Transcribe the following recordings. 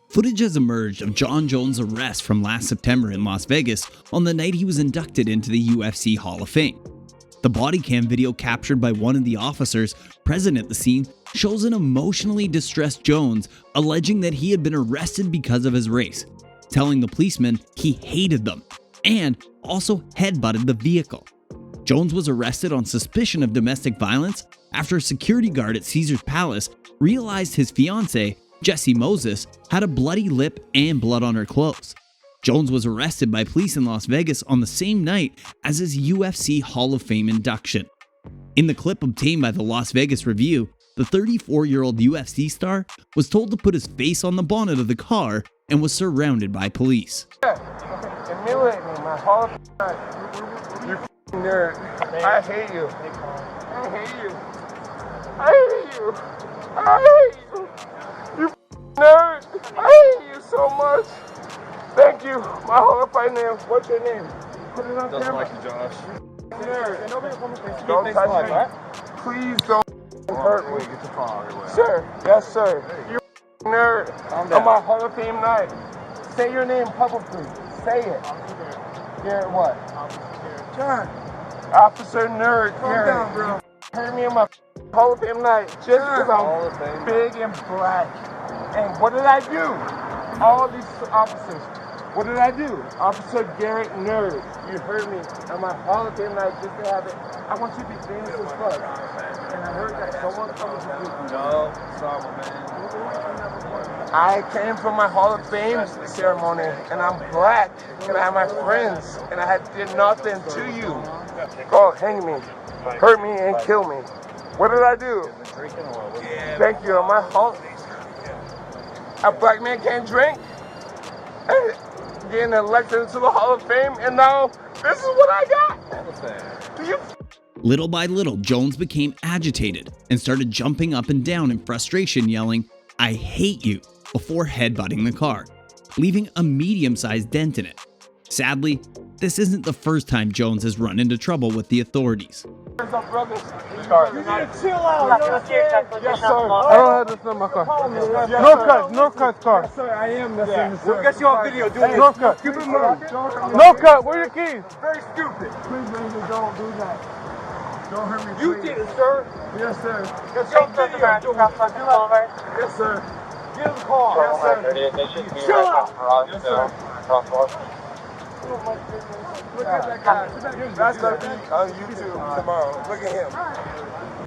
Footage has emerged of Jon Jones' arrest from last September in Las Vegas on the night he was inducted into the UFC Hall of Fame. The bodycam video captured by one of the officers present at the scene shows an emotionally distressed Jones alleging that he had been arrested because of his race, telling the policemen he hated them, and also headbutted the vehicle. Jones was arrested on suspicion of domestic violence after a security guard at Caesar's Palace realized his fiancée, Jessie Moses, had a bloody lip and blood on her clothes. Jones was arrested by police in Las Vegas on the same night as his UFC Hall of Fame induction. In the clip obtained by the Las Vegas Review, the 34-year-old UFC star was told to put his face on the bonnet of the car and was surrounded by police. Humiliate me, my Hall of Fame. You f***ing nerd. I hate you. I hate you. I hate you. I hate you. You f***ing nerd. I hate you so much. Thank you. My Hall of Fame name. What's your name? Put it on camera. Like you, Josh. Nerd. Don't touch me. Please don't hurt me. Get your phone out of your way. Sir. Yes, sir. You f***ing nerd. On my Hall of Fame night. Say your name publicly. Say it. Garrett what? John. Officer Nerd. Calm down, bro. Heard me on my Hall of Fame night just because I'm big and black. And what did I do? All these officers. What did I do? Officer Garrett Nerd. You heard me on my Hall of Fame night just to have it. I want you to be famous as fuck. And I heard that someone comes to you. No, stop, man. I came from my Hall of Fame ceremony, and I'm black, and I have my friends, and I did nothing to you. Go hang me, hurt me, and kill me. What did I do? Thank you. On my Hall, a black man can't drink. Getting elected into the Hall of Fame, and now this is what I got. Do you? Little by little, Jones became agitated and started jumping up and down in frustration, yelling, "I hate you," before headbutting the car, leaving a medium-sized dent in it. Sadly, this isn't the first time Jones has run into trouble with the authorities. You need to chill out. Yes, sir. I don't have this in my car. No cut, car. Yes, sir, I am. We'll get you on video. No cut. Keep it moving. No cut. Where are your keys? Very stupid. Please, baby, don't do that. Don't hurt me, please. You did it, sir. Yes, sir. Get your video. Yes, sir. Get in the car. Yes, sir. Chill out. Yes, sir. Look at that guy. That's going to be on YouTube tomorrow. Look at him.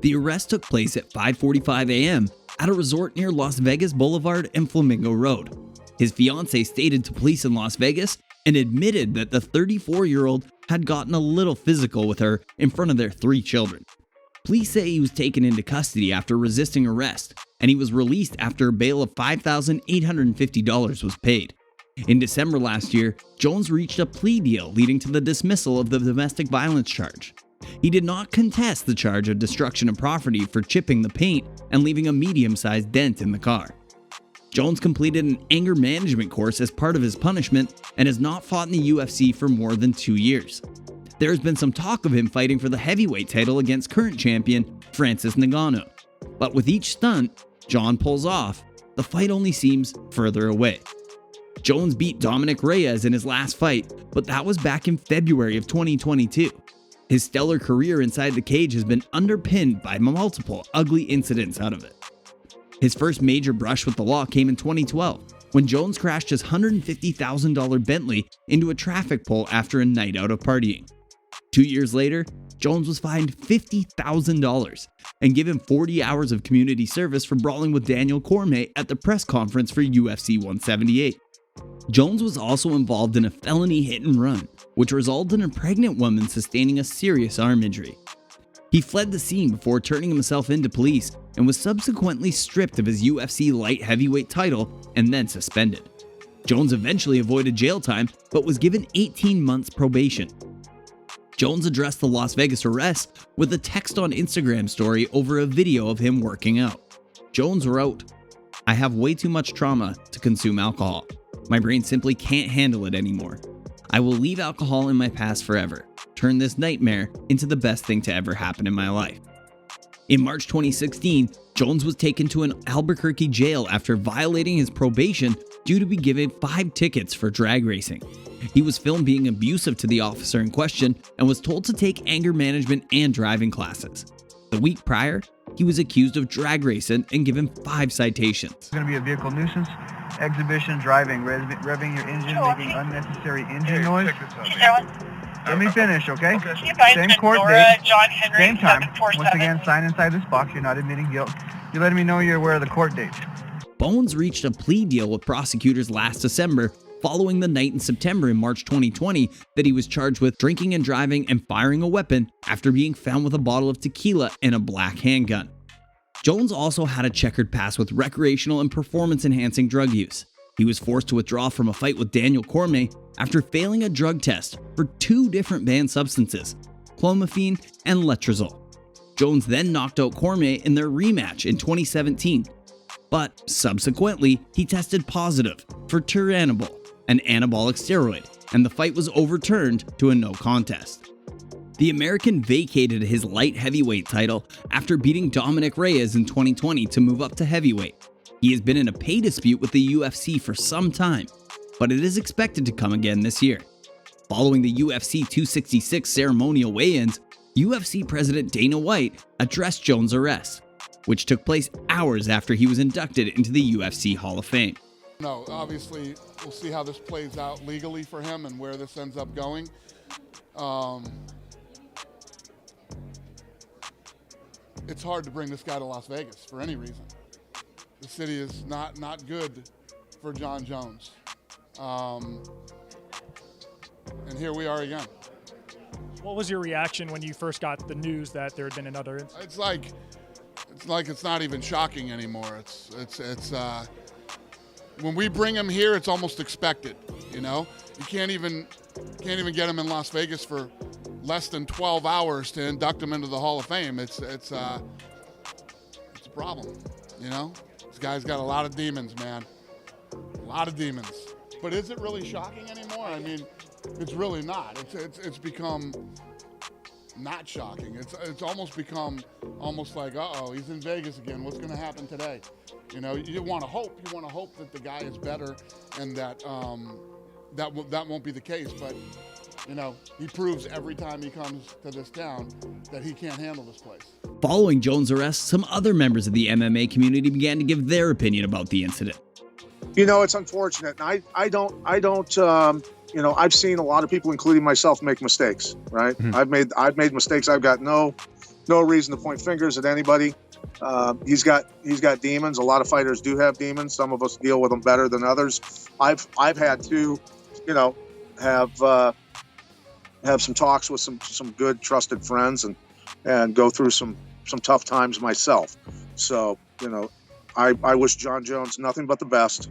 The arrest took place at 5:45 a.m. at a resort near Las Vegas Boulevard and Flamingo Road. His fiancée stated to police in Las Vegas and admitted that the 34-year-old had gotten a little physical with her in front of their 3 children. Police say he was taken into custody after resisting arrest, and he was released after a bail of $5,850 was paid. In December last year, Jones reached a plea deal leading to the dismissal of the domestic violence charge. He did not contest the charge of destruction of property for chipping the paint and leaving a medium-sized dent in the car. Jones completed an anger management course as part of his punishment and has not fought in the UFC for more than 2 years. There has been some talk of him fighting for the heavyweight title against current champion Francis Ngannou. But with each stunt Jon pulls off, the fight only seems further away. Jones beat Dominic Reyes in his last fight, but that was back in February of 2022. His stellar career inside the cage has been underpinned by multiple ugly incidents out of it. His first major brush with the law came in 2012, when Jones crashed his $150,000 Bentley into a traffic pole after a night out of partying. 2 years later, Jones was fined $50,000 and given 40 hours of community service for brawling with Daniel Cormier at the press conference for UFC 178. Jones was also involved in a felony hit and run, which resulted in a pregnant woman sustaining a serious arm injury. He fled the scene before turning himself into police and was subsequently stripped of his UFC light heavyweight title and then suspended. Jones eventually avoided jail time but was given 18 months probation. Jones addressed the Las Vegas arrest with a text on Instagram story over a video of him working out. Jones wrote, "I have way too much trauma to consume alcohol. My brain simply can't handle it anymore. I will leave alcohol in my past forever. Turn this nightmare into the best thing to ever happen in my life." In March 2016, Jones was taken to an Albuquerque jail after violating his probation due to be given 5 tickets for drag racing. He was filmed being abusive to the officer in question and was told to take anger management and driving classes. The week prior, he was accused of drag racing and given 5 citations. It's going to be a vehicle nuisance, exhibition, driving, revving your engine, making unnecessary engine noise. Let me finish, okay? Same court date, same time. Once again, sign inside this box. You're not admitting guilt. You're letting me know you're aware of the court date. Bones reached a plea deal with prosecutors last December following the night in September and March 2020 that he was charged with drinking and driving and firing a weapon after being found with a bottle of tequila and a black handgun. Jones also had a checkered past with recreational and performance-enhancing drug use. He was forced to withdraw from a fight with Daniel Cormier after failing a drug test for 2 different banned substances, clomiphene and letrozole. Jones then knocked out Cormier in their rematch in 2017, but subsequently he tested positive for turinabol, an anabolic steroid, and the fight was overturned to a no contest. The American vacated his light heavyweight title after beating Dominic Reyes in 2020 to move up to heavyweight. He has been in a pay dispute with the UFC for some time, but it is expected to come again this year. Following the UFC 266 ceremonial weigh-ins, UFC President Dana White addressed Jones' arrest, which took place hours after he was inducted into the UFC Hall of Fame. No, obviously, we'll see how this plays out legally for him and where this ends up going. It's hard to bring this guy to Las Vegas for any reason. The city is not good for Jon Jones. And here we are again. What was your reaction when you first got the news that there had been another incident? It's like it's not even shocking anymore. It's when we bring him here, it's almost expected. You know, you can't even get him in Las Vegas for less than 12 hours to induct him into the Hall of Fame. It's a problem. You know, this guy's got a lot of demons, man. A lot of demons. But is it really shocking anymore? I mean, it's really not. It's become not shocking. It's almost become like, uh-oh, he's in Vegas again. What's going to happen today? You know, you want to hope. You want to hope that the guy is better and that that won't be the case. But, you know, he proves every time he comes to this town that he can't handle this place. Following Jones' arrest, some other members of the MMA community began to give their opinion about the incident. You know, it's unfortunate. And I don't, you know, I've seen a lot of people, including myself, make mistakes, right? Mm-hmm. I've made mistakes. I've got no reason to point fingers at anybody. He's got demons. A lot of fighters do have demons. Some of us deal with them better than others. I've had to, you know, have some talks with some good trusted friends and go through some tough times myself. So, you know, I wish Jon Jones nothing but the best.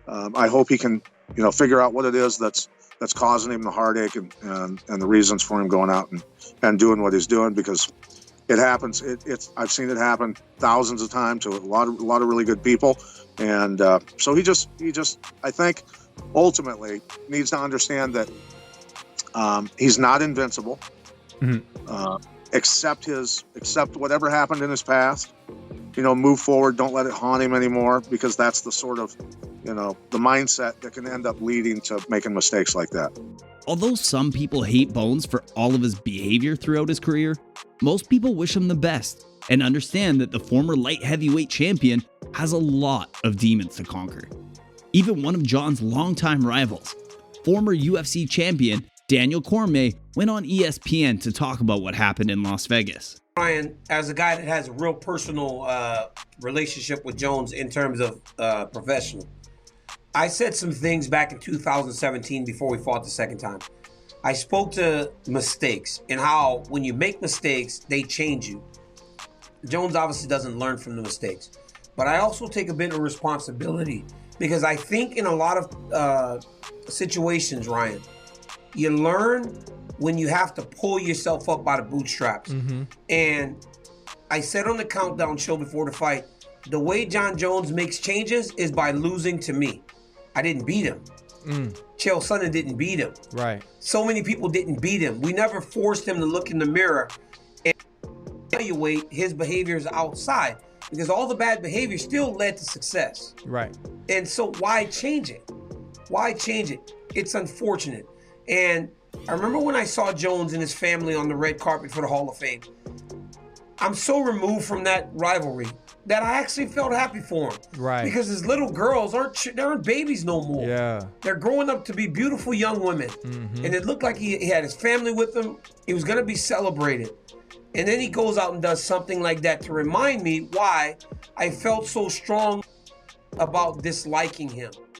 I hope he can, you know, figure out what it is that's causing him the heartache and the reasons for him going out and doing what he's doing, because it happens. I've seen it happen thousands of times to a lot of really good people. And so he just I think ultimately needs to understand that he's not invincible. Mm-hmm. Accept whatever happened in his past. You know, move forward. Don't let it haunt him anymore, because that's the sort of, you know, the mindset that can end up leading to making mistakes like that. Although some people hate Bones for all of his behavior throughout his career, most people wish him the best and understand that the former light heavyweight champion has a lot of demons to conquer. Even one of Jon's longtime rivals, former UFC champion Daniel Cormier, went on ESPN to talk about what happened in Las Vegas. Ryan, as a guy that has a real personal relationship with Jones in terms of professional, I said some things back in 2017 before we fought the second time. I spoke to mistakes and how when you make mistakes, they change you. Jones obviously doesn't learn from the mistakes, but I also take a bit of responsibility, because I think in a lot of situations, Ryan, you learn when you have to pull yourself up by the bootstraps. Mm-hmm. And I said on the Countdown show before the fight, the way Jon Jones makes changes is by losing to me. I didn't beat him. Chael Sonnen didn't beat him. Right. So many people didn't beat him. We never forced him to look in the mirror and evaluate his behaviors outside. because all the bad behavior still led to success. Right. And so why change it? Why change it? It's unfortunate. And I remember when I saw Jones and his family on the red carpet for the Hall of Fame. I'm so removed from that rivalry that I actually felt happy for him. Right. Because his little girls aren't babies no more. Yeah. They're growing up to be beautiful young women. Mm-hmm. And it looked like he had his family with him. He was going to be celebrated. And then he goes out and does something like that to remind me why I felt so strong about disliking him.